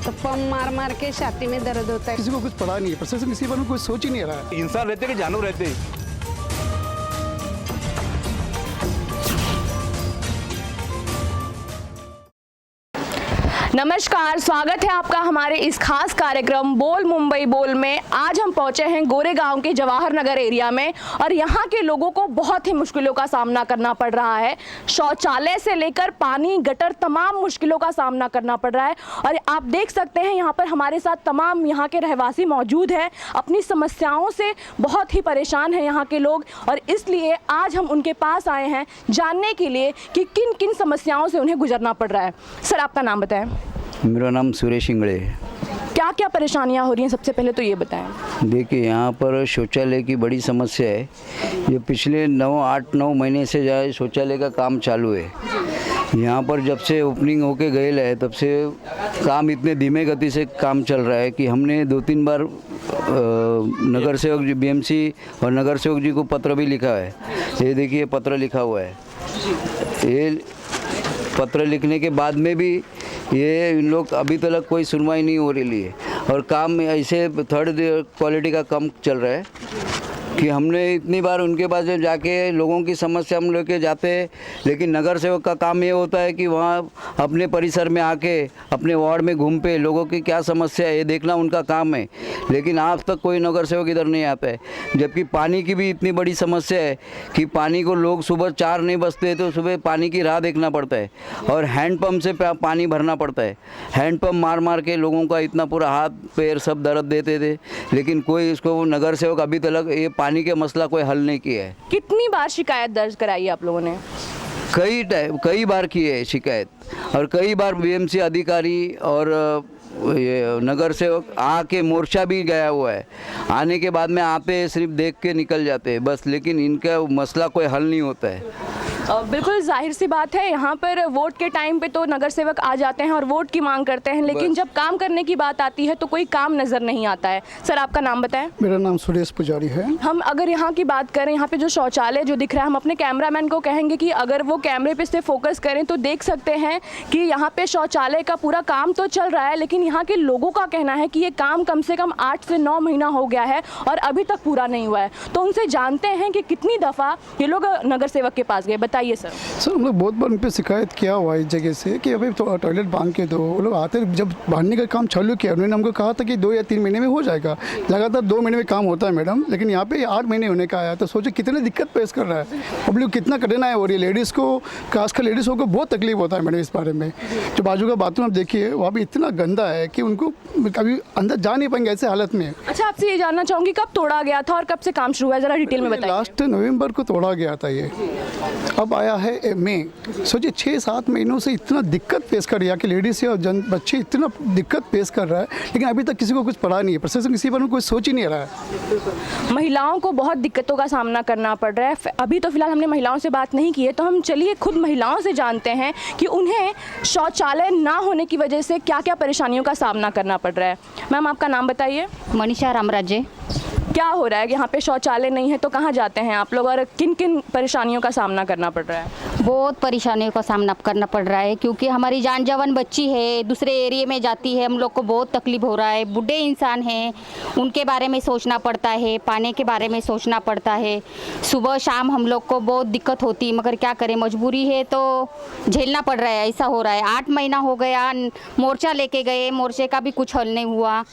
तो पंप मार मार के छाती में दर्द होता है। किसी को कुछ पड़ा नहीं है, प्रशासन इसी बारे में कुछ सोच ही नहीं रहा है। इंसान रहते कि जानवर रहते। नमस्कार, स्वागत है आपका हमारे इस खास कार्यक्रम बोल मुंबई बोल में। आज हम पहुंचे हैं गोरेगांव के जवाहर नगर एरिया में और यहाँ के लोगों को बहुत ही मुश्किलों का सामना करना पड़ रहा है। शौचालय से लेकर पानी, गटर, तमाम मुश्किलों का सामना करना पड़ रहा है। और आप देख सकते हैं यहाँ पर हमारे साथ तमाम यहाँ के रहवासी मौजूद हैं। अपनी समस्याओं से बहुत ही परेशान हैं यहाँ के लोग और इसलिए आज हम उनके पास आए हैं जानने के लिए कि किन किन समस्याओं से उन्हें गुजरना पड़ रहा है। सर, आपका नाम बताएं। मेरा नाम सुरेश इंगड़े है। क्या क्या परेशानियां हो रही हैं, सबसे पहले तो ये बताएं। देखिए, यहाँ पर शौचालय की बड़ी समस्या है। ये पिछले 8-9 महीने से जो है शौचालय का काम चालू है। यहाँ पर जब से ओपनिंग होके गए है तब से काम इतने धीमे गति से काम चल रहा है कि हमने 2-3 बार नगर सेवक जी, बीएमसी और नगर सेवक जी को पत्र भी लिखा है। ये देखिए पत्र लिखा हुआ है। ये पत्र लिखने के बाद में भी ये इन लोग अभी तक कोई सुनवाई नहीं हो रही है और काम ऐसे थर्ड क्वालिटी का कम चल रहा है कि हमने इतनी बार उनके पास जाके लोगों की समस्या हम लेके जाते हैं, लेकिन नगर सेवक का काम ये होता है कि वहाँ अपने परिसर में आके अपने वार्ड में घूम पे लोगों की क्या समस्या है ये देखना उनका काम है। लेकिन आज तक कोई नगर सेवक इधर नहीं आता है। जबकि पानी की भी इतनी बड़ी समस्या है कि पानी को लोग सुबह 4 नहीं बजते तो सुबह पानी की राह देखना पड़ता है और हैंडपम्प से पानी भरना पड़ता है। हैंडपम्प मार मार के लोगों का इतना पूरा हाथ पैर सब दर्द देते थे, लेकिन कोई इसको नगर सेवक अभी तक ये पानी के मसला कोई हल नहीं किया है। कितनी बार शिकायत दर्ज कराई आप लोगों ने? कई बार की है शिकायत और कई बार बीएमसी अधिकारी और ये नगर सेवक आके मोर्चा भी गया हुआ है। आने के बाद में आते सिर्फ देख के निकल जाते हैं बस, लेकिन इनका मसला कोई हल नहीं होता है। बिल्कुल जाहिर सी बात है, यहाँ पर वोट के टाइम पे तो नगर सेवक आ जाते हैं और वोट की मांग करते हैं, लेकिन जब काम करने की बात आती है तो कोई काम नज़र नहीं आता है। सर, आपका नाम बताएं। मेरा नाम सुरेश पुजारी है। हम अगर यहाँ की बात करें, यहाँ पे जो शौचालय जो दिख रहा है, हम अपने कैमरामैन को कहेंगे कि अगर वो कैमरे पे से फोकस करें तो देख सकते हैं कि यहाँ पे शौचालय का पूरा काम तो चल रहा है, लेकिन यहाँ के लोगों का कहना है कि ये काम कम से कम 8 से 9 महीना हो गया है और अभी तक पूरा नहीं हुआ है। तो उनसे जानते हैं कि कितनी दफ़ा ये लोग नगर सेवक के पास गए। बताइए सर। सर, हम लोग बहुत बार उन पर शिकायत किया हुआ है इस जगह से कि अभी तो टॉयलेट बांध के दो। वो लोग आते जब बांधने का काम चालू किया उन्होंने हमको कहा था कि 2 या 3 महीने में हो जाएगा। लगातार 2 महीने में काम होता है मैडम, लेकिन यहाँ पे 8 महीने होने का आया। तो सोचे कितने दिक्कत पेश कर रहा है पब्लिक, कितना कठिनाई हो रही है। लेडीज़ को, खासकर लेडीज़ों को बहुत तकलीफ होता है मैडम इस बारे में। जो बाजू का बाथरूम आप देखिए वहाँ भी इतना गंदा है कि उनको कभी अंदर जा नहीं पाएंगे ऐसे हालत में। अच्छा, आपसे ये जानना चाहूँगी कब तोड़ा गया था और कब से काम शुरू हुआ है, ज़रा डिटेल में बताइए। लास्ट नवंबर को तोड़ा गया था ये, अब आया है मई। सोचिए 6-7 महीनों से इतना दिक्कत पेश कर रहा है कि लेडीज़ और बच्चे इतना दिक्कत पेश कर रहा है, लेकिन अभी तक किसी को कुछ पड़ा नहीं है। प्रशासन इसी बारे में कोई सोच ही नहीं रहा है। महिलाओं को बहुत दिक्कतों का सामना करना पड़ रहा है। अभी तो फिलहाल हमने महिलाओं से बात नहीं की है, तो हम चलिए खुद महिलाओं से जानते हैं कि उन्हें शौचालय ना होने की वजह से क्या क्या परेशानियों का सामना करना पड़ रहा है। मैम, आपका नाम बताइए। मनीषा रामराजे। क्या हो रहा है कि यहाँ पे शौचालय नहीं है तो कहाँ जाते हैं आप लोग और किन किन परेशानियों का सामना करना पड़ रहा है? बहुत परेशानियों का सामना करना पड़ रहा है क्योंकि हमारी जान जवान बच्ची है, दूसरे एरिया में जाती है, हम लोग को बहुत तकलीफ हो रहा है। बूढ़े इंसान हैं, उनके बारे में सोचना पड़ता है, पानी के बारे में सोचना पड़ता है। सुबह शाम हम लोग को बहुत दिक्कत होती है, मगर क्या करें, मजबूरी है तो झेलना पड़ रहा है। ऐसा हो रहा है। 8 महीना हो गया, मोर्चा लेके गए, मोर्चे का भी कुछ हल नहीं हुआ।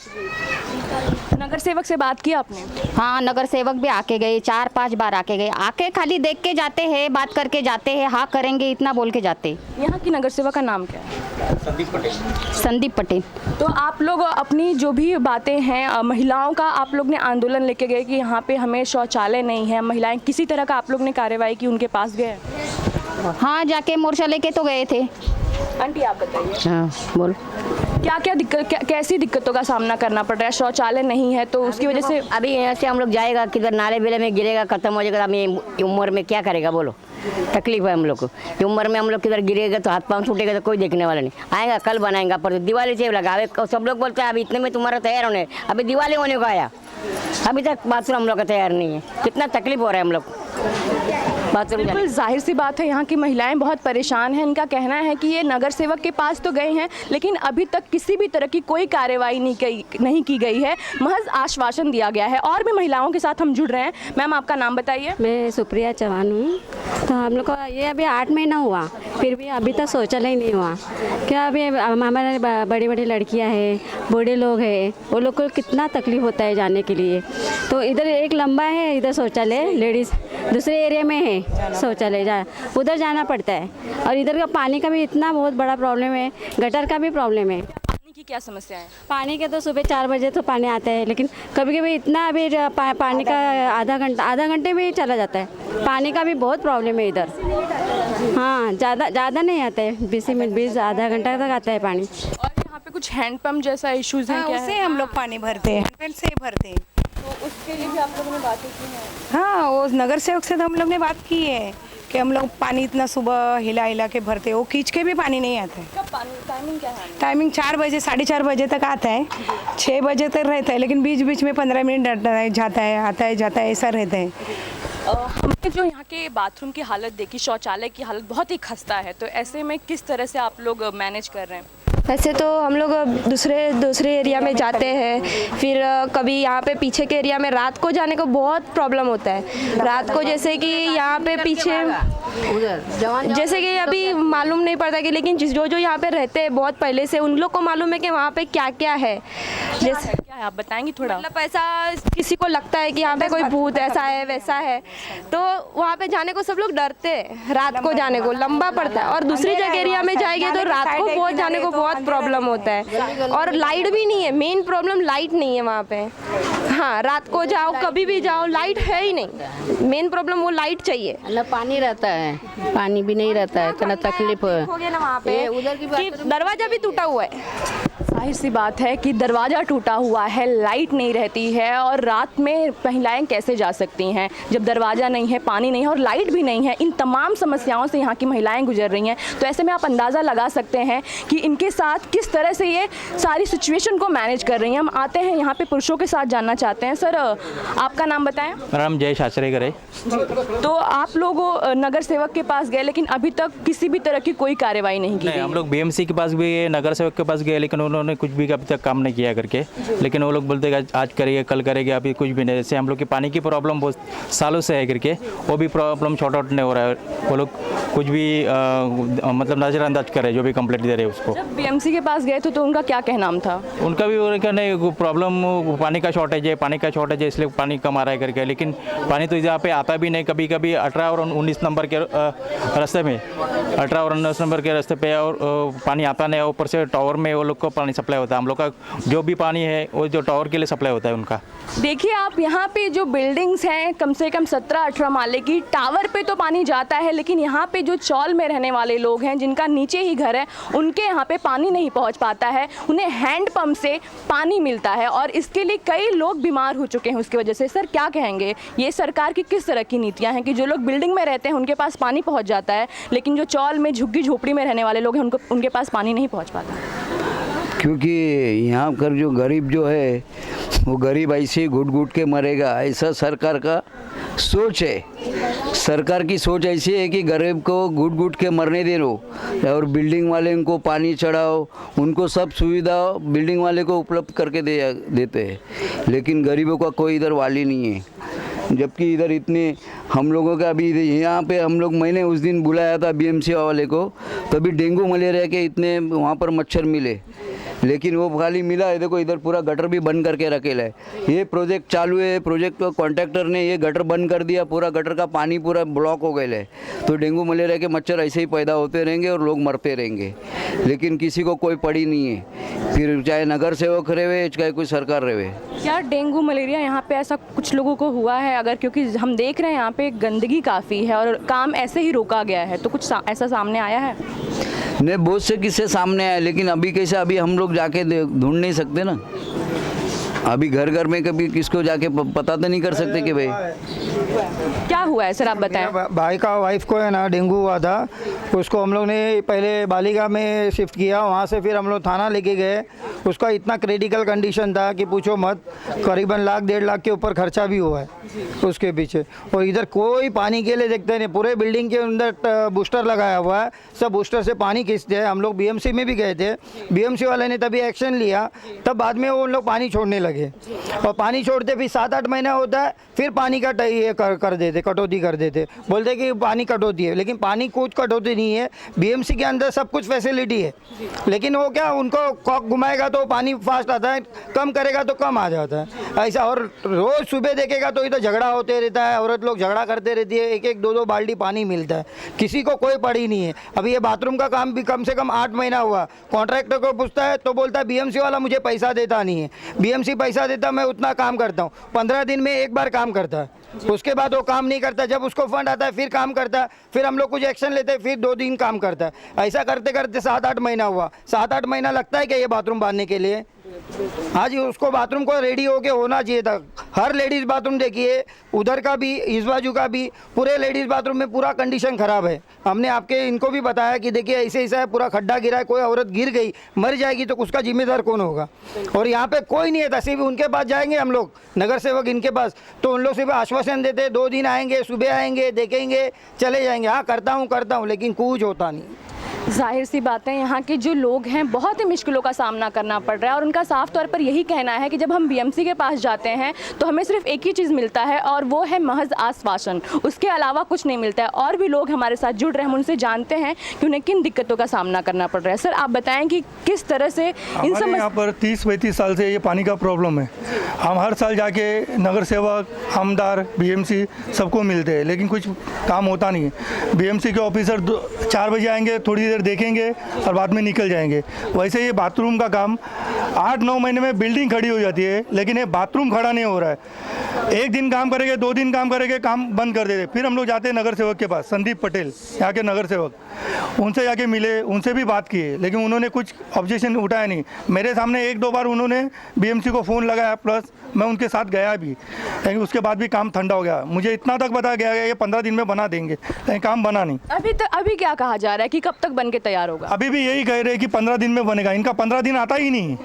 नगर सेवक से बात की आपने? हाँ, नगर सेवक भी आके गए, 4-5 बार आके गए। आके खाली देख के जाते हैं, बात करके जाते हैं, हाँ करेंगे इतना बोल के जाते। यहाँ की नगर सेवक का नाम क्या है? संदीप पटेल। तो आप लोग अपनी जो भी बातें हैं, महिलाओं का आप लोग ने आंदोलन लेके गए कि यहाँ पे हमें शौचालय नहीं है, महिलाएं, किसी तरह का आप लोग ने कार्रवाई की, उनके पास गए? हाँ, जाके मोर्चा लेके तो गए थे। आंटी, आप बताइए। हाँ, बोल। क्या क्या दिक्कत, कैसी दिक्कतों का सामना करना पड़ रहा है? शौचालय नहीं है तो उसकी वजह से अभी यहाँ से हम लोग जाएगा किधर, नाले बेले में गिरेगा, खत्म हो जाएगा। हमें उम्र में क्या करेगा बोलो, तकलीफ है हम लोग को। उम्र में हम लोग किधर गिरेगा तो हाथ पाँव छूटेगा तो कोई देखने वाला नहीं। आएगा कल बनाएगा, पर दिवाली से लगावे। सब लोग बोलते हैं अभी इतने में तुम्हारा तैयार होने, अभी दिवाली होने को आया, अभी तक बाथरूम हम लोग का तैयार नहीं है। कितना तकलीफ हो रहा है हम लोग। बाथरूम जाने बिल्कुल जाहिर सी बात है, यहाँ की महिलाएं बहुत परेशान हैं। इनका कहना है कि ये नगर सेवक के पास तो गए हैं, लेकिन अभी तक किसी भी तरह की कोई कार्रवाई नहीं की गई है, महज आश्वासन दिया गया है। और भी महिलाओं के साथ हम जुड़ रहे हैं। मैम, आपका नाम बताइए। मैं सुप्रिया चौहान हूँ। तो हम लोग को ये अभी 8 महीना हुआ, फिर भी अभी तक शौचालय नहीं हुआ। क्या अभी हमारे बड़ी बड़ी लड़कियाँ हैं, बूढ़े लोग हैं, वो लोग को कितना तकलीफ होता है जाने के लिए। तो इधर एक लंबा है, इधर शौचालय लेडीज़, दूसरे एरिया में है शौचालय, उधर जाना पड़ता है। और इधर का पानी का भी इतना बहुत बड़ा प्रॉब्लम है, गटर का भी प्रॉब्लम है। पानी की क्या समस्या है? पानी के तो सुबह 4 बजे तो पानी आता है, लेकिन कभी कभी इतना अभी पानी का आधा घंटे में ही चला जाता है। पानी का भी बहुत प्रॉब्लम है इधर। हाँ, ज़्यादा नहीं आता है, 20 मिनट 20 आधा घंटा तक आता है पानी। और यहाँ पे कुछ हैंडपम्प जैसा इश्यूज है? हाँ, क्या उससे है? हम लोग पानी भरते हैं, हैंडपम्प से ही भरते हैं। तो उसके लिए भी आप लोगों ने बातें की हैं? हाँ, वो नगर सेवक से तो हम लोग ने बात की है कि हम लोग पानी इतना सुबह हिला के भरते हैं, वो खींच के भी पानी नहीं आता है। कब पानी टाइमिंग क्या है? टाइमिंग 4 बजे 4:30 बजे तक आता है, 6 बजे तक रहता है, लेकिन बीच बीच में 15 मिनट जाता है, आता है जाता है, ऐसा रहता है। हमने जो यहाँ के बाथरूम की हालत देखी, शौचालय की हालत बहुत ही खस्ता है, तो ऐसे में किस तरह से आप लोग मैनेज कर रहे हैं? वैसे तो हम लोग दूसरे एरिया में जाते हैं, फिर कभी यहाँ पे पीछे के एरिया में रात को जाने को बहुत प्रॉब्लम होता है। रात को जैसे कि यहाँ पे पीछे जैसे कि अभी मालूम नहीं पड़ता कि, लेकिन जो यहाँ पे रहते हैं बहुत पहले से, उन लोग को मालूम है कि वहाँ पे क्या क्या है। जैसे क्या है, आप बताएंगी थोड़ा? मतलब ऐसा किसी को लगता है कि यहाँ पे कोई भूत ऐसा है वैसा है, तो वहाँ पे जाने को सब लोग डरते हैं, रात को जाने को लंबा पड़ता है। और दूसरी जगह एरिया में जाएंगे तो रात को बहुत जाने को बहुत प्रॉब्लम होता है। और लाइट भी नहीं है, मेन प्रॉब्लम लाइट नहीं है वहाँ पे। हाँ, रात को जाओ कभी भी जाओ, लाइट है ही नहीं, मेन प्रॉब्लम वो लाइट चाहिए। ना पानी रहता है, पानी भी नहीं रहता है, इतना तकलीफ है। हो गया ना वहाँ पे उधर की कि दरवाजा भी टूटा हुआ है। जाहिर सी बात है कि दरवाज़ा टूटा हुआ है, लाइट नहीं रहती है, और रात में महिलाएं कैसे जा सकती हैं जब दरवाज़ा नहीं है, पानी नहीं है और लाइट भी नहीं है। इन तमाम समस्याओं से यहाँ की महिलाएं गुजर रही हैं। तो ऐसे में आप अंदाज़ा लगा सकते हैं कि इनके साथ किस तरह से ये सारी सिचुएशन को मैनेज कर रही हैं। हम आते हैं यहाँ पे पुरुषों के साथ जानना चाहते हैं। सर, आपका नाम बताएं। मेरा नाम जय शास्त्रीकर है। तो आप लोग नगर सेवक के पास गए, लेकिन अभी तक किसी भी तरह की कोई कार्रवाई नहीं की? नहीं, हम लोग BMC के पास भी गए, नगर सेवक के पास गए, लेकिन उन्होंने कुछ भी अभी तक काम नहीं किया करके। लेकिन वो लोग बोलते हैं आज करेंगे कल करेंगे, अभी कुछ भी नहीं। जैसे हम लोग की पानी की प्रॉब्लम बहुत सालों से है करके, वो भी प्रॉब्लम शॉर्ट आउट नहीं हो रहा है। वो लोग कुछ भी मतलब नज़रअंदाज कर रहे हैं जो भी कंप्लेंट दे रहे हैं उसको। जब BMC के पास गए तो उनका क्या कहना था? उनका भी उनका नहीं प्रॉब्लम पानी का शॉर्टेज है, इसलिए पानी कम आ रहा है करके। लेकिन पानी तो यहाँ पे आता भी नहीं। कभी कभी 18 और 19 नंबर के रास्ते में 18 और 19 नंबर के रास्ते पे और पानी आता नहीं है। ऊपर से टावर में वो लोग को पानी सप्लाई होता है। हम लोग का जो भी पानी है वो जो टावर के लिए सप्लाई होता है उनका। देखिए आप, यहाँ पे जो बिल्डिंग्स हैं कम से कम 17-18 माले की, टावर पे तो पानी जाता है, लेकिन यहाँ पे जो चौल में रहने वाले लोग हैं जिनका नीचे ही घर है, उनके यहाँ पे पानी नहीं पहुँच पाता है। उन्हें हैंड पंप से पानी मिलता है और इसके लिए कई लोग बीमार हो चुके हैं उसकी वजह से। सर, क्या कहेंगे, ये सरकार की किस तरह की नीतियाँ हैं कि जो लोग बिल्डिंग में रहते हैं उनके पास पानी पहुँच जाता है, लेकिन जो चौल में झुग्गी झोपड़ी में रहने वाले लोग हैं उनके पास पानी नहीं पहुँच पाता? क्योंकि यहाँ कर जो गरीब जो है वो गरीब ऐसे ही घुट घुट के मरेगा, ऐसा सरकार का सोच है। सरकार की सोच ऐसी है कि गरीब को घुट घुट के मरने दे लो और बिल्डिंग वाले को पानी चढ़ाओ, उनको सब सुविधा बिल्डिंग वाले को उपलब्ध करके देते हैं, लेकिन गरीबों का कोई इधर वाली नहीं है। जबकि इधर इतने हम लोगों का अभी यहाँ पे हम लोग, मैंने उस दिन बुलाया था BMC वाले को, तभी डेंगू मलेरिया के इतने वहाँ पर मच्छर मिले, लेकिन वो खाली मिला है। देखो इधर पूरा गटर भी बंद करके रखेला है। ये प्रोजेक्ट चालू है, प्रोजेक्ट कॉन्ट्रैक्टर ने ये गटर बंद कर दिया, पूरा गटर का पानी पूरा ब्लॉक हो गया है। तो डेंगू मलेरिया के मच्छर ऐसे ही पैदा होते रहेंगे और लोग मरते रहेंगे, लेकिन किसी को कोई पड़ी नहीं है। फिर चाहे नगर सेवक रहे चाहे कोई सरकार रहे। क्या डेंगू मलेरिया यहाँ पे ऐसा कुछ लोगों को हुआ है? अगर, क्योंकि हम देख रहे हैं यहाँ पे गंदगी काफ़ी है और काम ऐसे ही रोका गया है, तो कुछ ऐसा सामने आया है? नहीं, बहुत से किस्से सामने आए, लेकिन अभी कैसे, अभी हम लोग जाके ढूंढ नहीं सकते ना। अभी घर घर में कभी किसको जाके पता तो नहीं कर सकते कि भाई क्या हुआ है सर, आप बताएं। भाई का वाइफ को है ना डेंगू हुआ था, उसको हम लोग ने पहले बालिका में शिफ्ट किया, वहाँ से फिर हम लोग थाना लेके गए। उसका इतना क्रिटिकल कंडीशन था कि पूछो मत, करीबन 1 लाख 1.5 लाख के ऊपर खर्चा भी हुआ है उसके पीछे। और इधर कोई पानी के लिए देखते नहीं, पूरे बिल्डिंग के अंदर बूस्टर लगाया हुआ है, सब बूस्टर से पानी खींचते हैं। हम लोग बीएमसी में भी गए थे, बीएमसी वाले ने तभी एक्शन लिया, तब बाद में वो उन लोग पानी छोड़ने लगे। और पानी छोड़ते फिर 7-8 महीना होता है, फिर पानी का ये कर देते, कटौती कर देते, बोलते कि पानी कटौती है, लेकिन पानी कुछ कटौती नहीं है। बीएमसी के अंदर सब कुछ फैसिलिटी है, लेकिन वो क्या, उनको कॉक घुमाएगा तो पानी फास्ट आता है, कम करेगा तो कम आ जाता है ऐसा। और रोज़ सुबह देखेगा तो इधर झगड़ा होते रहता है, औरत लोग झगड़ा करते रहती है, 1-1 2-2 बाल्टी पानी मिलता है, किसी को कोई पड़ी नहीं है। अभी ये बाथरूम का काम भी कम से कम 8 महीना हुआ, कॉन्ट्रैक्टर को पूछता है तो बोलता है बीएमसी वाला मुझे पैसा देता नहीं है, बीएमसी पैसा देता मैं उतना काम करता हूँ, 15 दिन में एक बार काम करता है, उसके बाद वो काम नहीं करता। जब उसको फंड आता है फिर काम करता है, फिर हम लोग कुछ एक्शन लेते हैं, फिर 2 दिन काम करता है। ऐसा करते करते 7-8 महीना हुआ। 7-8 महीना लगता है क्या ये बाथरूम बांधने के लिए? हाँ जी, उसको बाथरूम को रेडी होके होना चाहिए था। हर लेडीज़ बाथरूम देखिए, उधर का भी इस बाजू का भी, पूरे लेडीज़ बाथरूम में पूरा कंडीशन ख़राब है। हमने आपके इनको भी बताया कि देखिए ऐसे ऐसा है, पूरा खड्डा गिरा है, कोई औरत गिर गई मर जाएगी तो उसका जिम्मेदार कौन होगा? और यहाँ पे कोई नहीं है। तहसील उनके पास जाएंगे हम लोग, नगर सेवक इनके पास, तो उन लोग सिर्फ आश्वासन देते, 2 दिन आएंगे, सुबह आएंगे, देखेंगे, चले जाएंगे। हाँ करता हूँ, लेकिन कुछ होता नहीं। जाहिर सी बात है, यहाँ के जो लोग हैं बहुत ही मुश्किलों का सामना करना पड़ रहा है, और उनका साफ तौर पर यही कहना है कि जब हम बीएमसी के पास जाते हैं तो हमें सिर्फ एक ही चीज़ मिलता है, और वो है महज आश्वासन, उसके अलावा कुछ नहीं मिलता है। और भी लोग हमारे साथ जुड़ रहे हैं, हम उनसे जानते हैं कि उन्हें किन दिक्कतों का सामना करना पड़ रहा है। सर आप बताएं कि किस तरह से इन सब यहाँ पर 30-35 साल से ये पानी का प्रॉब्लम है। हम हर साल जाके नगर सेवक, आमदार, बीएमसी सबको मिलते हैं, लेकिन कुछ काम होता नहीं है। बीएमसी के ऑफिसर 4 बजे आएंगे, थोड़ी देर देखेंगे और बाद में निकल जाएंगे। वैसे ये बाथरूम का काम 8-9 महीने में बिल्डिंग खड़ी हो जाती है, लेकिन ये बाथरूम खड़ा नहीं हो रहा है। 1 दिन काम करेंगे, 2 दिन काम करेंगे, काम बंद कर देते। फिर हम लोग जाते हैं नगर सेवक के पास, संदीप पटेल यहाँ के नगर सेवक, उनसे जाके मिले, उनसे भी बात किए, लेकिन उन्होंने कुछ ऑब्जेक्शन उठाया नहीं। मेरे सामने 1-2 बार उन्होंने बीएमसी को फ़ोन लगाया, प्लस मैं उनके साथ गया भी, लेकिन उसके बाद भी काम ठंडा हो गया। मुझे इतना तक बताया गया ये 15 दिन में बना देंगे, लेकिन काम बना नहीं। अभी क्या कहा जा रहा है कि कब तक बन के तैयार होगा? अभी भी यही कह रहे हैं कि 15 दिन में बनेगा। इनका 15 दिन आता ही नहीं,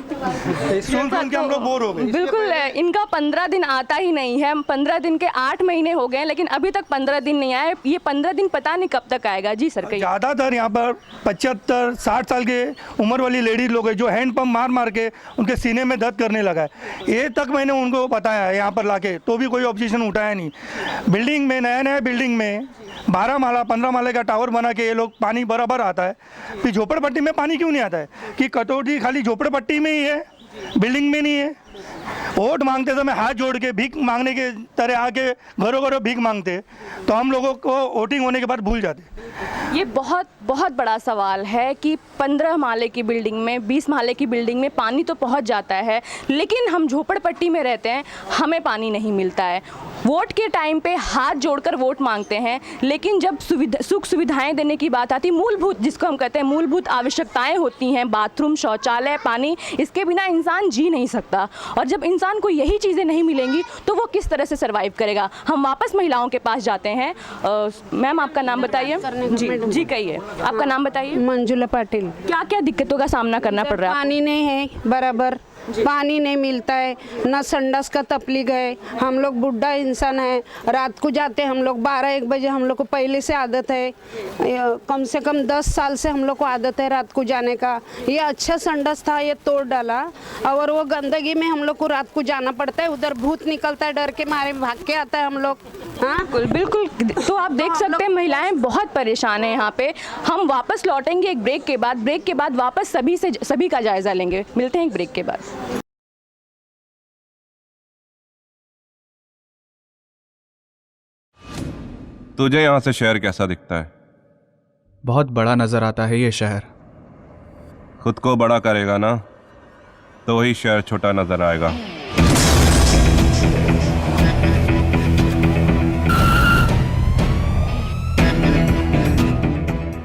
सुन के हम लोग बोर हो गए। बिल्कुल, इनका 15 दिन आता ही नहीं है। 15 दिन के 8 महीने हो गए, लेकिन अभी तक 15 दिन नहीं आए। ये 15 दिन पता नहीं कब तक आएगा। जी सर, ज़्यादातर यहाँ पर 75-60 साल के उम्र वाली लेडीज लोग हैं जो हैंड पंप मार मार के उनके सीने में दर्द करने लगा है। ये तक मैंने उनको बताया है यहाँ पर लाके, तो भी कोई ऑब्जेक्शन उठाया नहीं। बिल्डिंग में, नया बिल्डिंग में 12 माला 15 माले का टावर बना के ये लोग पानी बराबर आता है, फिर झोपड़पट्टी में पानी क्यों नहीं आता है? कि कटौती खाली झोपड़पट्टी में ही है, बिल्डिंग में नहीं है। वोट मांगते समय हाथ जोड़ के भीख मांगने के तरह आके घरों घरों भीख मांगते, तो हम लोगों को वोटिंग होने के बाद भूल जाते। ये बहुत बहुत बड़ा सवाल है कि 15 माले की बिल्डिंग में, 20 माले की बिल्डिंग में पानी तो पहुंच जाता है, लेकिन हम झोपड़पट्टी में रहते हैं, हमें पानी नहीं मिलता है। वोट के टाइम पे हाथ जोड़कर वोट मांगते हैं, लेकिन जब सुख सुविधाएं देने की बात आती, मूलभूत जिसको हम कहते हैं मूलभूत आवश्यकताएं होती हैं, बाथरूम, शौचालय, पानी, इसके बिना इंसान जी नहीं सकता। और जब इंसान को यही चीज़ें नहीं मिलेंगी तो वो किस तरह से सर्वाइव करेगा? हम वापस महिलाओं के पास जाते हैं। मैम आपका नाम बताइए। जी कहिए, आपका नाम बताइए। मंजुला पाटिल। क्या क्या दिक्कतों का सामना करना पड़ रहा है? पानी नहीं है बराबर, पानी नहीं मिलता है, न संडास का तकलीफ है। हम लोग बुढ़ा इंसान है, रात को जाते हैं हम लोग 12-1 बजे। हम लोग को पहले से आदत है, कम से कम 10 साल से हम लोग को आदत है रात को जाने का। ये अच्छा संडास था, ये तोड़ डाला, और वो गंदगी में हम लोग को रात को जाना पड़ता है। उधर भूत निकलता है, डर के मारे भाग के आता है हम लोग। हाँ बिल्कुल। तो आप देख सकते हैं महिलाएं बहुत परेशान हैं यहाँ पे। हम वापस लौटेंगे एक ब्रेक के बाद। ब्रेक के बाद वापस सभी का जायजा लेंगे। मिलते हैं एक ब्रेक के बाद। तुझे यहाँ से शहर कैसा दिखता है? बहुत बड़ा नजर आता है ये शहर। खुद को बड़ा करेगा ना तो वही शहर छोटा नजर आएगा।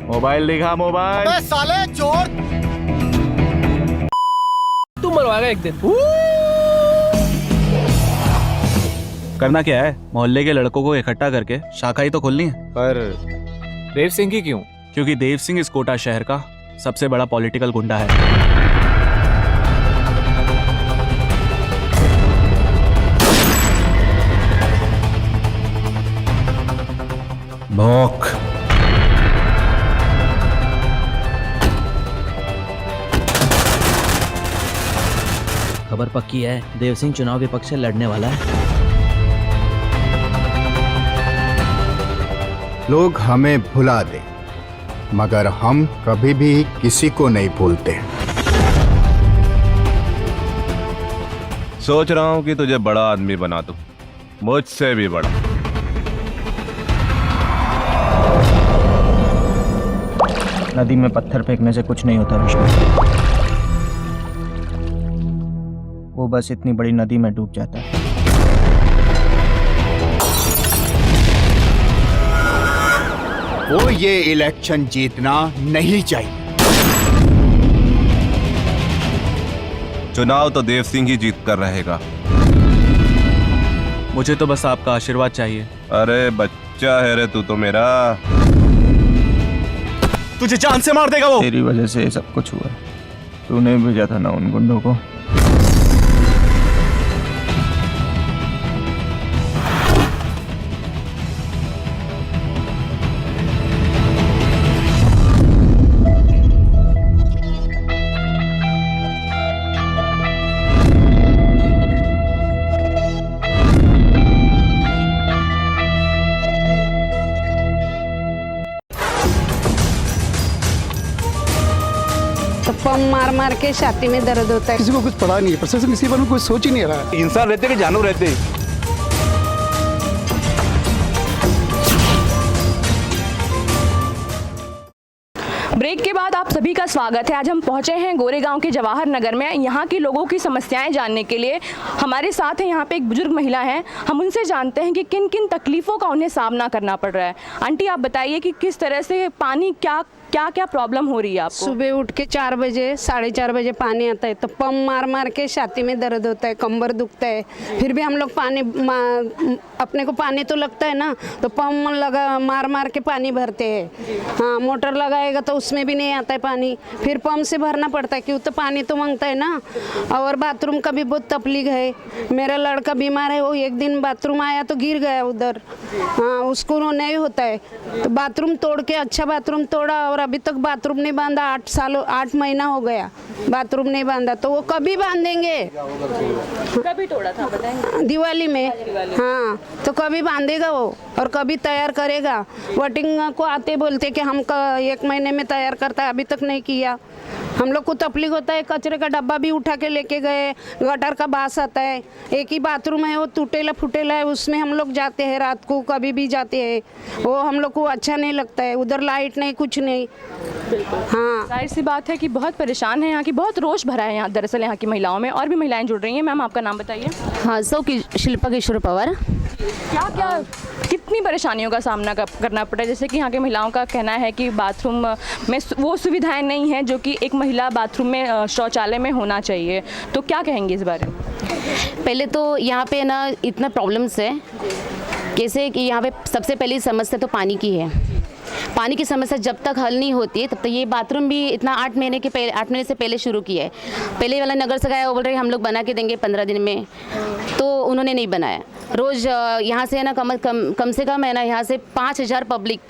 मोबाइल दिखा, मोबाइल। अबे साले चोर, तू मरवाएगा एक दिन। करना क्या है? मोहल्ले के लड़कों को इकट्ठा करके शाखा ही तो खोलनी है। पर देव सिंह की क्यों? क्योंकि देव सिंह इस कोटा शहर का सबसे बड़ा पॉलिटिकल गुंडा है। भौंक। खबर पक्की है, देव सिंह चुनाव विपक्ष से लड़ने वाला है। लोग हमें भुला दे, मगर हम कभी भी किसी को नहीं भूलते। सोच रहा हूँ कि तुझे बड़ा आदमी बना दूं, मुझसे भी बड़ा। नदी में पत्थर फेंकने से कुछ नहीं होता विष्णु, वो बस इतनी बड़ी नदी में डूब जाता है। वो ये इलेक्शन जीतना नहीं चाहिए। चुनाव तो देव सिंह ही जीत कर रहेगा। मुझे तो बस आपका आशीर्वाद चाहिए। अरे बच्चा है रे तू तो मेरा। तुझे जान से मार देगा वो। तेरी वजह से ये सब कुछ हुआ। तूने भेजा था ना उन गुंडों को। तो पम मार मार के छाती में दर्द होता है। किसी को कुछ पता नहीं है, प्रशासन इसी बारे में कुछ सोच ही नहीं रहा है। इंसान रहते कि जानवर रहते? ब्रेक के बाद आप सभी का स्वागत है। आज हम पहुंचे हैं गोरेगांव के जवाहर नगर में, यहाँ के लोगों की समस्याएं जानने के लिए। हमारे साथ हैं यहाँ पे एक बुजुर्ग महिला हैं, हम उनसे जानते हैं कि किन किन तकलीफ़ों का उन्हें सामना करना पड़ रहा है। आंटी आप बताइए कि किस तरह से पानी क्या प्रॉब्लम हो रही है आपको? सुबह उठ के 4 बजे 4:30 बजे पानी आता है तो पंप मार मार के छाती में दर्द होता है, कंबर दुखता है। फिर भी हम लोग पानी अपने को पानी तो लगता है ना, तो पंप लगा मार मार के पानी भरते हैं। हाँ, मोटर लगाएगा तो उसमें भी नहीं आता है पानी, फिर पंप से भरना पड़ता है, क्यों तो पानी तो मांगता है ना। और बाथरूम का भी बहुत तकलीफ है। मेरा लड़का बीमार है, वो एक दिन बाथरूम आया तो गिर गया उधर। हाँ, उसको नहीं होता है तो बाथरूम तोड़ के, अच्छा बाथरूम तोड़ा और अभी तक बाथरूम नहीं बांधा। 8 महीना हो गया बाथरूम नहीं बांधा, तो वो कभी बांधेंगे? कभी तोड़ा था बताएंगे? दिवाली में। हाँ, तो कभी बांधेगा वो और कभी तैयार करेगा। वोटिंग को आते बोलते कि हम 1 महीने में तैयार करता है, अभी तक नहीं किया। हम लोग को तकलीफ होता है, कचरे का डब्बा भी उठा के लेके गए, गटर का बास आता है। एक ही बाथरूम है, वो टूटेला फूटेला है, उसमें हम लोग जाते हैं रात को, कभी भी जाते हैं। वो हम लोग को अच्छा नहीं लगता है, उधर लाइट नहीं, कुछ नहीं। हाँ, जाहिर सी बात है कि बहुत परेशान है यहाँ की, बहुत रोष भरा है यहाँ दरअसल यहाँ की महिलाओं में। और भी महिलाएं जुड़ रही हैं। मैम आपका नाम बताइए। हाँ, शिल्पा किशोर पवार। क्या कितनी परेशानियों का सामना करना पड़ा है? जैसे कि यहाँ के महिलाओं का कहना है कि बाथरूम में वो सुविधाएं नहीं हैं जो कि एक महिला बाथरूम में शौचालय में होना चाहिए, तो क्या कहेंगे इस बारे में? पहले तो यहाँ पे ना इतना प्रॉब्लम्स है, कैसे कि यहाँ पे सबसे पहली समस्या तो पानी की है। पानी की समस्या जब तक हल नहीं होती है तब तक ये बाथरूम भी इतना 8 महीने से पहले शुरू किया है। पहले वाला नगर से गया, वो बोल रहे हम लोग बना के देंगे 15 दिन में, तो उन्होंने नहीं बनाया। रोज़ यहाँ से है ना कम से कम है ना यहाँ से 5000 पब्लिक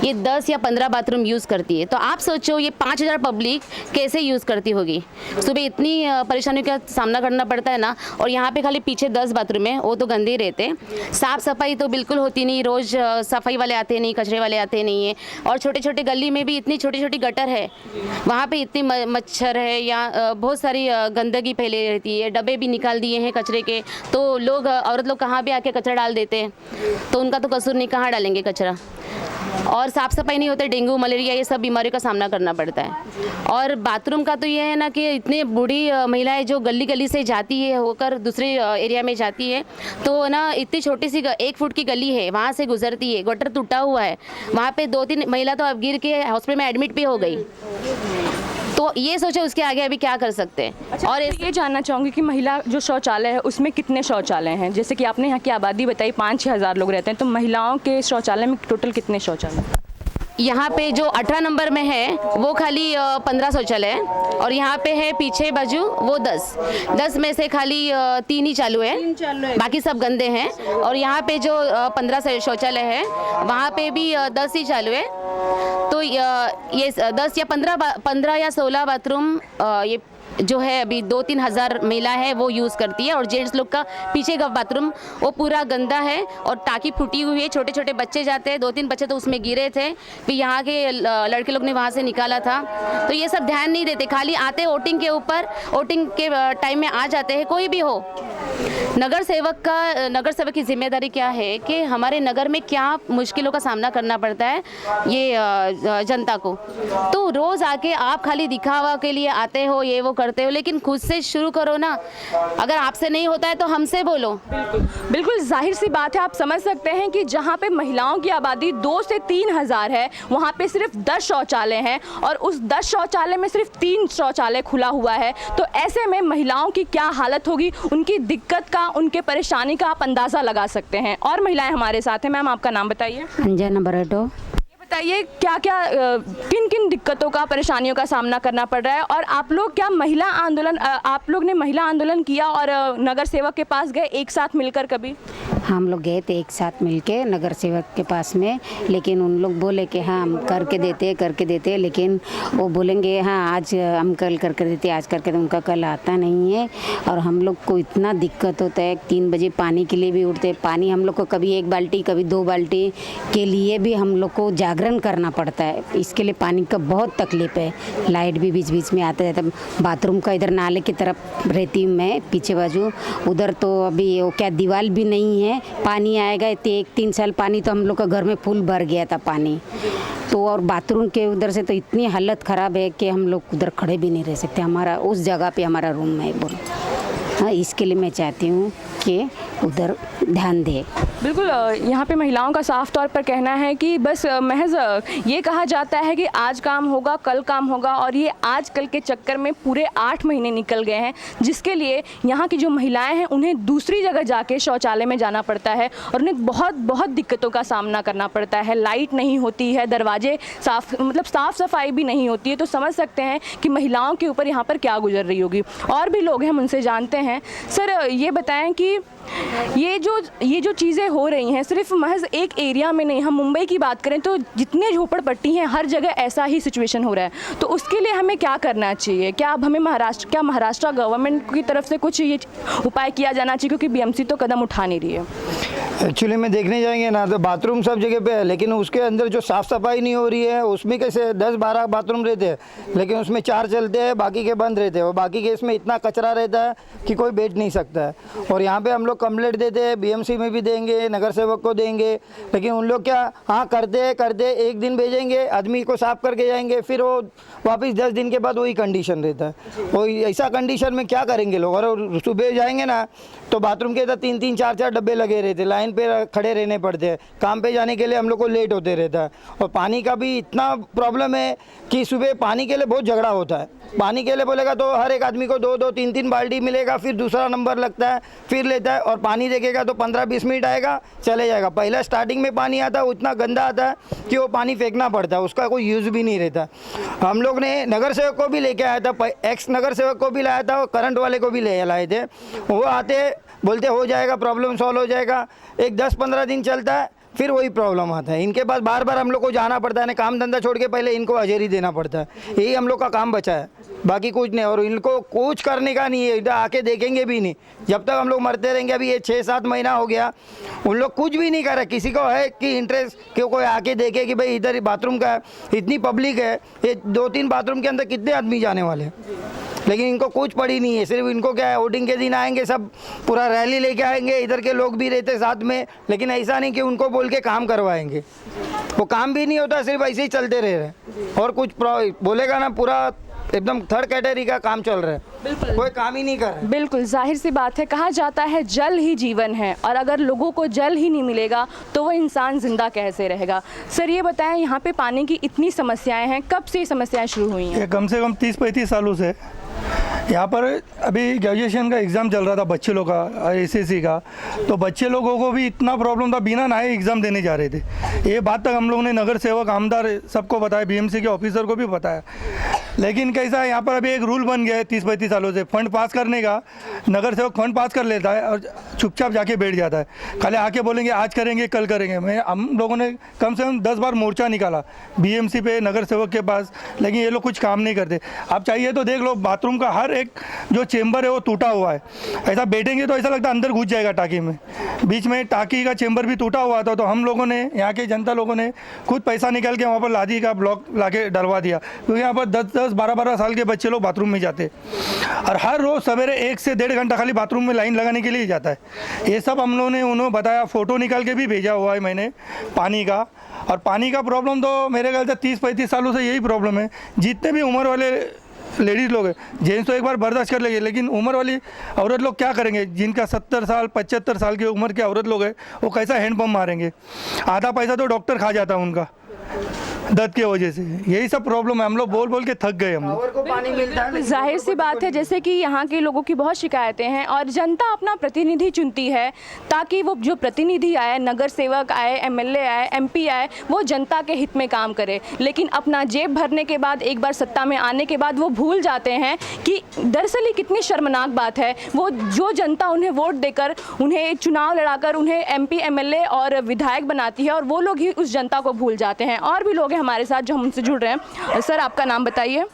ये 10 या 15 बाथरूम यूज़ करती है। तो आप सोचो ये 5000 पब्लिक कैसे यूज़ करती होगी। सुबह इतनी परेशानियों का सामना करना पड़ता है ना। और यहाँ पे खाली पीछे 10 बाथरूम है, वो तो गंदे रहते हैं। साफ़ सफाई तो बिल्कुल होती नहीं, रोज़ सफाई वाले आते नहीं, कचरे वाले आते नहीं है। और छोटे छोटे गली में भी इतनी छोटी छोटी गटर है, वहाँ पे इतनी मच्छर है या बहुत सारी गंदगी फैले रहती है। डब्बे भी निकाल दिए हैं कचरे के, तो औरत लोग कहाँ भी आके कचरा डाल देते हैं, तो उनका तो कसूर नहीं, कहाँ डालेंगे कचरा। और साफ़ सफाई नहीं होते, डेंगू मलेरिया ये सब बीमारियों का सामना करना पड़ता है। और बाथरूम का तो ये है ना कि इतनी बूढ़ी महिलाएं जो गली गली से जाती है होकर दूसरे एरिया में जाती है, तो ना इतनी छोटी सी 1 फुट की गली है, वहाँ से गुजरती है, गटर टूटा हुआ है, वहाँ पे 2-3 महिला तो अब गिर के हॉस्पिटल में एडमिट भी हो गई। तो ये सोचे उसके आगे अभी क्या कर सकते हैं। अच्छा, और ये जानना चाहूँगी कि महिला जो शौचालय है उसमें कितने शौचालय हैं? जैसे कि आपने यहाँ की आबादी बताई 5-6 हज़ार लोग रहते हैं, तो महिलाओं के शौचालय में टोटल कितने शौचालय? यहाँ पे जो 18 नंबर में है वो खाली 15 शौचालय है, और यहाँ पे है पीछे बाजू वो 10 में से खाली 3 ही चालू है, बाकी सब गंदे हैं। और यहाँ पे जो 15 शौचालय है वहाँ पे भी 10 ही चालू है। तो ये 10 या 15 या 16 बाथरूम ये जो है अभी 2-3 हज़ार महिला है वो यूज़ करती है, और जेंट्स लोग का पीछे का बाथरूम वो पूरा गंदा है और टाँकी फूटी हुई है, छोटे छोटे बच्चे जाते हैं, 2-3 बच्चे तो उसमें गिरे थे, फिर यहाँ के लड़के लोग ने वहाँ से निकाला था। तो ये सब ध्यान नहीं देते, खाली आते वोटिंग के ऊपर, वोटिंग के टाइम में आ जाते हैं। कोई भी हो, नगर सेवक की जिम्मेदारी क्या है कि हमारे नगर में क्या मुश्किलों का सामना करना पड़ता है ये जनता को। तो रोज़ आके आप खाली दिखावा के लिए आते हो, ये वो करते हो, लेकिन खुद से शुरू करो ना। अगर आपसे नहीं होता है तो हमसे बोलो। बिल्कुल जाहिर सी बात है, आप समझ सकते हैं कि जहाँ पे महिलाओं की आबादी 2 से 3 हज़ार है वहाँ पे सिर्फ 10 शौचालय हैं, और उस 10 शौचालय में सिर्फ 3 शौचालय खुला हुआ है। तो ऐसे में महिलाओं की क्या हालत होगी, उनकी दिक्कत का, उनके परेशानी का आप अंदाज़ा लगा सकते हैं। और महिलाएं हमारे साथ हैं। मैम, आपका नाम बताइए। अंजना बराटो। बताइए क्या क्या किन किन दिक्कतों का, परेशानियों का सामना करना पड़ रहा है, और आप लोग क्या महिला आंदोलन, आप लोग ने महिला आंदोलन किया और नगर सेवक के पास गए एक साथ मिलकर कभी? हम लोग गए थे एक साथ मिलके नगर सेवक के पास में, लेकिन उन लोग बोले कि हाँ हम करके देते, लेकिन वो बोलेंगे हाँ आज हम कल करके देते, आज करके, उनका कल आता नहीं है। और हम लोग को इतना दिक्कत होता है, 3 बजे पानी के लिए भी उठते, पानी हम लोग को कभी 1 बाल्टी कभी 2 बाल्टी के लिए भी हम लोग को जागरण करना पड़ता है। इसके लिए पानी का बहुत तकलीफ है। लाइट भी बीच बीच में आता जाता। बाथरूम का इधर नाले की तरफ रहती हूँ मैं, पीछे बाजू, उधर तो अभी वो क्या दीवार भी नहीं है। पानी आएगा 1-3 साल पानी तो हम लोग का घर में फुल भर गया था पानी तो। और बाथरूम के उधर से तो इतनी हालत ख़राब है कि हम लोग उधर खड़े भी नहीं रह सकते। हमारा उस जगह पे हमारा रूम है बोलो। हाँ, इसके लिए मैं चाहती हूँ कि उधर ध्यान दे। बिल्कुल, यहाँ पे महिलाओं का साफ तौर पर कहना है कि बस महज ये कहा जाता है कि आज काम होगा कल काम होगा, और ये आज कल के चक्कर में पूरे 8 महीने निकल गए हैं, जिसके लिए यहाँ की जो महिलाएं हैं उन्हें दूसरी जगह जाके शौचालय में जाना पड़ता है, और उन्हें बहुत दिक्कतों का सामना करना पड़ता है। लाइट नहीं होती है, दरवाजे साफ़ सफाई भी नहीं होती है। तो समझ सकते हैं कि महिलाओं के ऊपर यहाँ पर क्या गुजर रही होगी। और भी लोग हैं, हम उनसे जानते हैं। सर, ये बताएं कि ये जो चीज़ें हो रही हैं सिर्फ महज एक एरिया में नहीं, हम मुंबई की बात करें तो जितने झोपड़पट्टी हैं हर जगह ऐसा ही सिचुएशन हो रहा है। तो उसके लिए हमें क्या करना चाहिए? क्या अब हमें महाराष्ट्र गवर्नमेंट की तरफ से कुछ ये उपाय किया जाना चाहिए, क्योंकि बीएमसी तो कदम उठा नहीं रही है? एक्चुअली में देखने जाएंगे ना तो बाथरूम सब जगह पे है, लेकिन उसके अंदर जो साफ़ सफाई नहीं हो रही है उसमें कैसे 10-12 बाथरूम रहते हैं, लेकिन उसमें 4 चलते हैं, बाकी के बंद रहते हैं, और बाकी के इसमें इतना कचरा रहता है कि कोई बैठ नहीं सकता है। और यहाँ पे हम लोग कंप्लेंट देते हैं, बीएमसी में भी देंगे, नगर सेवक को देंगे, लेकिन उन लोग क्या हाँ करते एक दिन भेजेंगे, आदमी को साफ करके जाएंगे, फिर वो वापस 10 दिन के बाद वही कंडीशन रहता है। वही ऐसा कंडीशन में क्या करेंगे लोग? और सुबह जाएंगे ना तो बाथरूम के इधर 3-3, 4-4 डब्बे लगे रहते, लाइन पे खड़े रहने पड़ते हैं। काम पे जाने के लिए हम लोग को लेट होते रहता है। और पानी का भी इतना प्रॉब्लम है कि सुबह पानी के लिए बहुत झगड़ा होता है। पानी के लिए बोलेगा तो हर एक आदमी को 2-2, 3-3 बाल्टी मिलेगा, फिर दूसरा नंबर लगता है, फिर लेता है, और पानी देखेगा तो 15-20 मिनट आएगा, चले जाएगा। पहला स्टार्टिंग में पानी आता है वो इतना गंदा आता है कि वो पानी फेंकना पड़ता है, उसका कोई यूज़ भी नहीं रहता। हम लोग ने नगर सेवक को भी लेके आया था, एक्स नगर सेवक को भी लाया था, और करंट वाले को भी ले लाए थे। वो आते बोलते हो जाएगा, प्रॉब्लम सॉल्व हो जाएगा, एक 10-15 दिन चलता है, फिर वही प्रॉब्लम आता है। इनके पास बार बार हम लोग को जाना पड़ता है, काम धंधा छोड़ के पहले इनको हाजिरी देना पड़ता है। यही हम लोग का काम बचा है, बाकी कुछ नहीं। और इनको कुछ करने का नहीं है, इधर आके देखेंगे भी नहीं जब तक हम लोग मरते रहेंगे। अभी ये 6-7 महीना हो गया, उन लोग कुछ भी नहीं कर रहे। किसी को है कि इंटरेस्ट कि कोई आके देखे कि भाई इधर बाथरूम का है, इतनी पब्लिक है, ये 2-3 बाथरूम के अंदर कितने आदमी जाने वाले हैं, लेकिन इनको कुछ पड़ी नहीं है। सिर्फ इनको क्या है, वोटिंग के दिन आएंगे, सब पूरा रैली लेके आएंगे, इधर के लोग भी रहते साथ में, लेकिन ऐसा नहीं कि उनको बोल के काम करवाएंगे। वो काम भी नहीं होता, सिर्फ ऐसे ही चलते रह रहे। और कुछ बोलेगा ना पूरा एकदम थर्ड कैटेगरी का काम चल रहा है, बिल्कुल कोई काम ही नहीं कर रहा है। बिल्कुल जाहिर सी बात है, कहा जाता है जल ही जीवन है, और अगर लोगों को जल ही नहीं मिलेगा तो वो इंसान जिंदा कैसे रहेगा। सर ये बताएं, यहाँ पे पानी की इतनी समस्याएं हैं, कब से ये समस्याएं शुरू हुई हैं? ये कम से कम 30-35 सालों से यहाँ पर अभी ग्रेजुएशन का एग्ज़ाम चल रहा था बच्चे लोग का, एसएससी का, तो बच्चे लोगों को भी इतना प्रॉब्लम था, बिना नहाए एग्ज़ाम देने जा रहे थे। ये बात तक हम लोगों ने नगर सेवक, आमदार सबको बताया, बीएमसी के ऑफिसर को भी बताया। लेकिन कैसा है, यहाँ पर अभी एक रूल बन गया है 30-35 सालों से, फंड पास करने का। नगर सेवक फंड पास कर लेता है और चुपचाप जाके बैठ जाता है, खाली आके बोलेंगे आज करेंगे कल करेंगे। हम लोगों ने कम से कम 10 बार मोर्चा निकाला बीएमसी पे, नगर सेवक के पास, लेकिन ये लोग कुछ काम नहीं करते। आप चाहिए तो देख लो, बाथरूम का हर एक जो चेंबर है वो टूटा हुआ है। ऐसा बैठेंगे तो ऐसा लगता है अंदर घुस जाएगा टाँकी में। बीच में टाँकी का चेंबर भी टूटा हुआ था, तो हम लोगों ने, यहाँ के जनता लोगों ने खुद पैसा निकाल के वहाँ पर लादी का ब्लॉक लाके डलवा दिया, क्योंकि यहाँ पर 10-10, 12-12 साल के बच्चे लोग बाथरूम में जाते, और हर रोज़ सवेरे 1 से 1.5 घंटा खाली बाथरूम में लाइन लगाने के लिए जाता है। ये सब हम लोगों ने उन्होंने बताया, फ़ोटो निकाल के भी भेजा हुआ है मैंने पानी का। और पानी का प्रॉब्लम तो मेरे ख्याल से 30-35 सालों से यही प्रॉब्लम है। जितने भी उम्र वाले लेडीज़ लोग हैं, जेंट्स तो एक बार बर्दाश्त कर लेंगे, लेकिन उम्र वाली औरत लोग क्या करेंगे? जिनका 70 साल 75 साल की उम्र के औरत लोग हैं, वो कैसा हैंडपम्प मारेंगे? आधा पैसा तो डॉक्टर खा जाता है उनका दर्द की वजह से। यही सब प्रॉब्लम है, हम लोग बोल बोल के थक गए। हम लोग को पानी मिलता है, जाहिर सी बात है, जैसे कि यहाँ के लोगों की बहुत शिकायतें हैं, और जनता अपना प्रतिनिधि चुनती है ताकि वो जो प्रतिनिधि आए, नगर सेवक आए, एमएलए आए, एमपी आए, वो जनता के हित में काम करे। लेकिन अपना जेब भरने के बाद, एक बार सत्ता में आने के बाद वो भूल जाते हैं कि दरअसल ये कितनी शर्मनाक बात है। वो जो जनता उन्हें वोट देकर, उन्हें चुनाव लड़ाकर उन्हें एमपी, एमएलए और विधायक बनाती है, और वो लोग ही उस जनता को भूल जाते हैं। और भी लोग हैं हमारे साथ जो हम उनसे जुड़ रहे हैं। सर आपका नाम बताइए।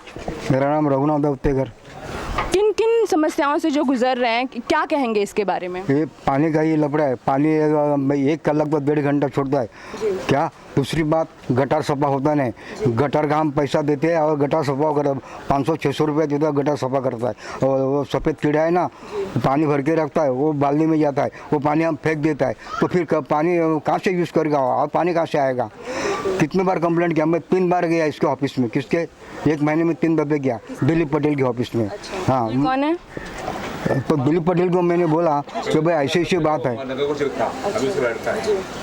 मेरा नाम रघुनाथ दत्तेकर। किन किन समस्याओं से जो गुजर रहे हैं, क्या कहेंगे इसके बारे में? ये पानी का ही लफड़ा है। पानी 1 कलाक पर 1.5 घंटा छोड़ता है क्या? दूसरी बात, गटर सफा होता नहीं। गटर का हम पैसा देते हैं और गटर सफा कर 500-600 रुपये देता है, गटर सफा करता है। और वो सफ़ेद कीड़ा है ना, पानी भर के रखता है, वो बाल्टी में जाता है, वो पानी हम फेंक देता है, तो फिर पानी कहाँ से यूज़ करेगा और पानी कहाँ से आएगा? कितने बार कंप्लेंट किया मैं, 3 बार गया इसके ऑफिस में। किसके? 1 महीने में 3 दफे गया, दिलीप पटेल के ऑफिस में। हाँ, कौन है? तो दिलीप पटेल को मैंने बोला कि भाई ऐसी बात है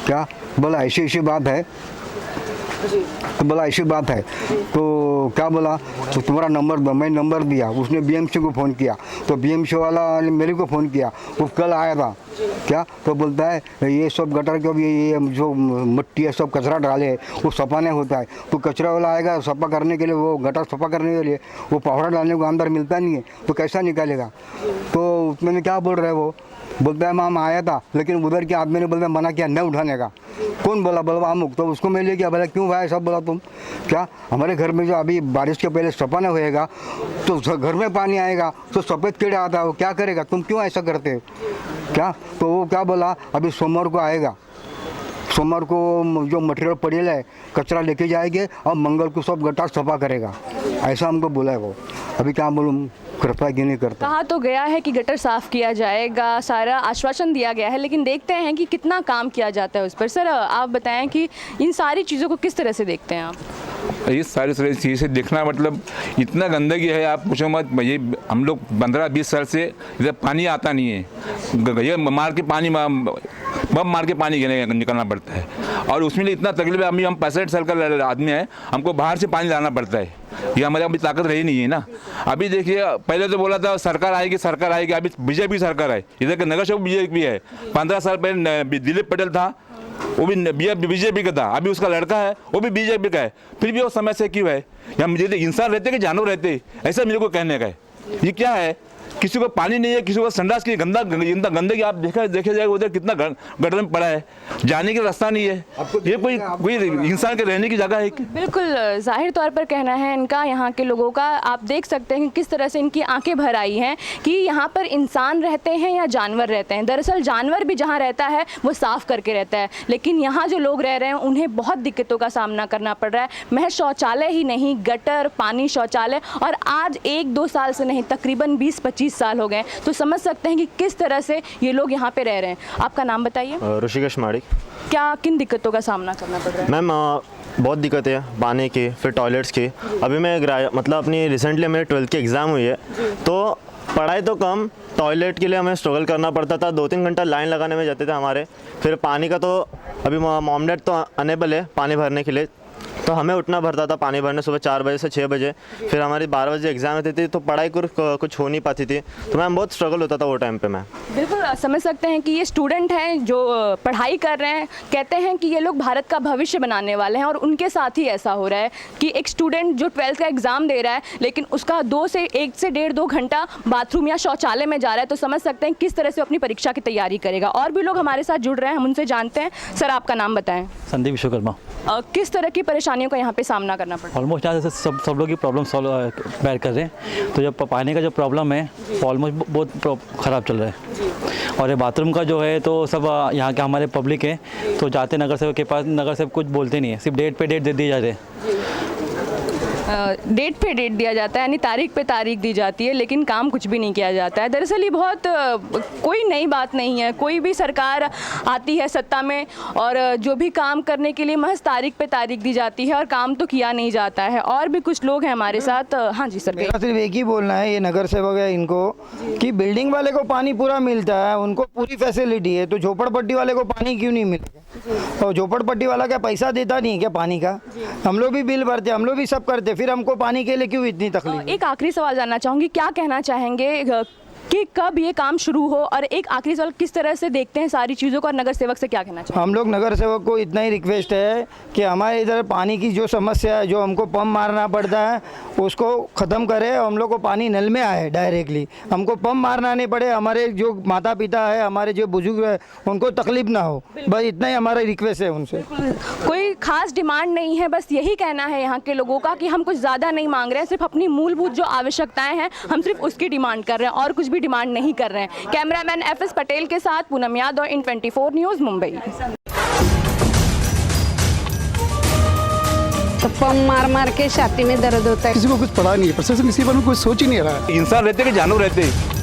क्या? बोला ऐसी बात है, तो बोला ऐसी बात है, तो क्या बोला, तो तुम्हारा नंबर दो। मैं नंबर दिया, उसने बीएमसी को फ़ोन किया, तो बीएमसी वाला ने मेरे को फ़ोन किया, वो कल आया था क्या, तो बोलता है ये सब गटर के ये जो मिट्टी है सब कचरा डाले वो सफा नहीं होता है, तो कचरा वाला आएगा सफा करने के लिए, वो गटर सफा करने के लिए वो पाउडर डालने को अंदर मिलता नहीं है, तो कैसा निकालेगा? तो मैंने क्या बोल रहा है, वो बोलता है माम आया था, लेकिन उधर के आदमी ने बोलता मना किया नहीं उठाने का। कौन बोला? बोला अमुक। तो उसको मैं ले गया, बोला क्यों भाई सब बोला तुम क्या? हमारे घर में जो अभी बारिश के पहले सफा नहीं होएगा तो घर में पानी आएगा, तो सफ़ेद कीड़ा आता है, वो क्या करेगा? तुम क्यों ऐसा करते हो क्या? तो वो क्या बोला, अभी सोमवार को आएगा, सोमवार को जो मटेरियल पड़ेगा है कचरा लेके जाएंगे और मंगल को सब गटर सफा करेगा, ऐसा हमको बोला है वो। अभी क्या बोलूँ, करता कि नहीं करता? कहा तो गया है कि गटर साफ़ किया जाएगा, सारा आश्वासन दिया गया है, लेकिन देखते हैं कि कितना काम किया जाता है उस पर। सर आप बताएं कि इन सारी चीज़ों को किस तरह से देखते हैं आप? ये सारी चीज़ें देखना मतलब इतना गंदगी है, आप पूछो मत। ये हम लोग 15-20 साल से इधर पानी आता नहीं है, ये मार के पानी बम मार के पानी निकलना पड़ता है, और उसमें इतना तकलीफ है। अभी हम 65 साल का आदमी है, हमको बाहर से पानी लाना पड़ता है, ये हमारे अभी ताकत रही नहीं है ना। अभी देखिए, पहले तो बोला था सरकार आएगी, अभी बीजेपी सरकार है, इधर के नगर सेवक बीजेपी है। 15 साल पहले दिलीप पटेल था, वो भी बीजेपी का था, अभी उसका लड़का है वो भी बीजेपी का है, फिर भी वो समस्या क्यों है? या मुझे इंसान रहते कि जानवर रहते, ऐसा मेरे को कहने का है। ये क्या है, किसी को पानी नहीं है, किसी को संडास की गंदगी आप देखे जाएगा उधर कितना गटर में पड़ा है, जाने का रास्ता नहीं है। ये कोई इंसान के रहने की जगह है? बिल्कुल जाहिर तौर पर कहना है इनका, यहाँ के लोगों का। आप देख सकते हैं कि किस तरह से इनकी आंखें भर आई हैं कि यहाँ पर इंसान रहते हैं या जानवर रहते हैं। दरअसल जानवर भी जहाँ रहता है वो साफ़ करके रहता है, लेकिन यहाँ जो लोग रह रहे हैं उन्हें बहुत दिक्कतों का सामना करना पड़ रहा है। महज शौचालय ही नहीं, गटर, पानी, शौचालय, और आज 1-2 साल से नहीं, तकरीबन 20-25 साल हो गए, तो समझ सकते हैं कि किस तरह से ये लोग यहाँ पे रह रहे हैं। आपका नाम बताइए। ऋषिकेश माड़ी। क्या किन दिक्कतों का सामना करना पड़ रहा है? मैम बहुत दिक्कत है पानी की, फिर टॉयलेट्स की। अभी मैं मतलब अपनी रिसेंटली मेरे 12th की एग्ज़ाम हुई है, तो पढ़ाई तो कम, टॉयलेट के लिए हमें स्ट्रगल करना पड़ता था। 2-3 घंटा लाइन लगाने में जाते थे हमारे। फिर पानी का तो अभी मॉम डैड तो अनेबल है पानी भरने के लिए, तो हमें उठना पड़ता था पानी भरने सुबह 4 बजे से 6 बजे। फिर हमारी 12 बजे एग्ज़ाम होती थी, तो पढ़ाई कुछ हो नहीं पाती थी, तो मैम बहुत स्ट्रगल होता था वो टाइम पे। मैं बिल्कुल समझ सकते हैं कि ये स्टूडेंट हैं जो पढ़ाई कर रहे हैं, कहते हैं कि ये लोग भारत का भविष्य बनाने वाले हैं, और उनके साथ ही ऐसा हो रहा है कि एक स्टूडेंट जो 12th का एग्ज़ाम दे रहा है, लेकिन उसका 1 से 1.5-2 घंटा बाथरूम या शौचालय में जा रहा है, तो समझ सकते हैं किस तरह से अपनी परीक्षा की तैयारी करेगा। और भी लोग हमारे साथ जुड़ रहे हैं, हम उनसे जानते हैं। सर, आपका नाम बताएं। संदीप विश्वकर्मा। किस तरह की परेशानियों का यहाँ पे सामना करना पड़ता है? ऑलमोस्ट यहाँ से सब लोग की प्रॉब्लम सॉल्व बैर कर रहे हैं। तो जब पानी का जो प्रॉब्लम है वो ऑलमोस्ट बहुत ख़राब चल रहा है। और ये बाथरूम का जो है तो सब यहाँ के हमारे पब्लिक है, तो जाते नगर सेवक के पास, नगर सेवक कुछ बोलते नहीं है, सिर्फ डेट पे डेट दे दिए जा रहे हैं। डेट पे डेट दिया जाता है, यानी तारीख पे तारीख दी जाती है, लेकिन काम कुछ भी नहीं किया जाता है। दरअसल ये बहुत कोई नई बात नहीं है। कोई भी सरकार आती है सत्ता में और जो भी काम करने के लिए महज तारीख पे तारीख दी जाती है और काम तो किया नहीं जाता है। और भी कुछ लोग हैं हमारे साथ। हाँ जी सर। मेरा सिर्फ एक ही बोलना है, ये नगर सेवक है इनको, कि बिल्डिंग वाले को पानी पूरा मिलता है, उनको पूरी फैसिलिटी है, तो झोपड़पट्टी वाले को पानी क्यों नहीं मिलेगा? और झोपड़पट्टी वाला क्या पैसा देता नहीं है क्या पानी का? हम लोग भी बिल भरते, हम लोग भी सब करते, फिर हमको पानी के लिए क्यों इतनी तकलीफ? एक आखिरी सवाल जानना चाहूँगी, क्या कहना चाहेंगे कि कब ये काम शुरू हो? और एक आखिरी सवाल, किस तरह से देखते हैं सारी चीज़ों को, और नगर सेवक से क्या कहना चाहिए? हम लोग नगर सेवक को इतना ही रिक्वेस्ट है कि हमारे इधर पानी की जो समस्या है, जो हमको पंप मारना पड़ता है, उसको ख़त्म करे। हम लोग को पानी नल में आए डायरेक्टली, हमको पंप मारना नहीं पड़े, हमारे जो माता पिता है, हमारे जो बुजुर्ग है, उनको तकलीफ ना हो। बस इतना ही हमारा रिक्वेस्ट है उनसे। कोई खास डिमांड नहीं है, बस यही कहना है यहाँ के लोगों का कि हम कुछ ज़्यादा नहीं मांग रहे हैं, सिर्फ अपनी मूलभूत जो आवश्यकताएं हैं हम सिर्फ उसकी डिमांड कर रहे हैं और कुछ भी डिमांड नहीं कर रहे हैं। कैमरामैन FS पटेल के साथ पूनम यादव, इन 24 न्यूज़, मुंबई। तो पंप मार मार के छाती में दर्द होता है। किसी को कुछ पड़ा नहीं है, प्रशासन इसी बारे में कुछ सोच ही नहीं रहा है। इंसान रहते कि जानवर रहते?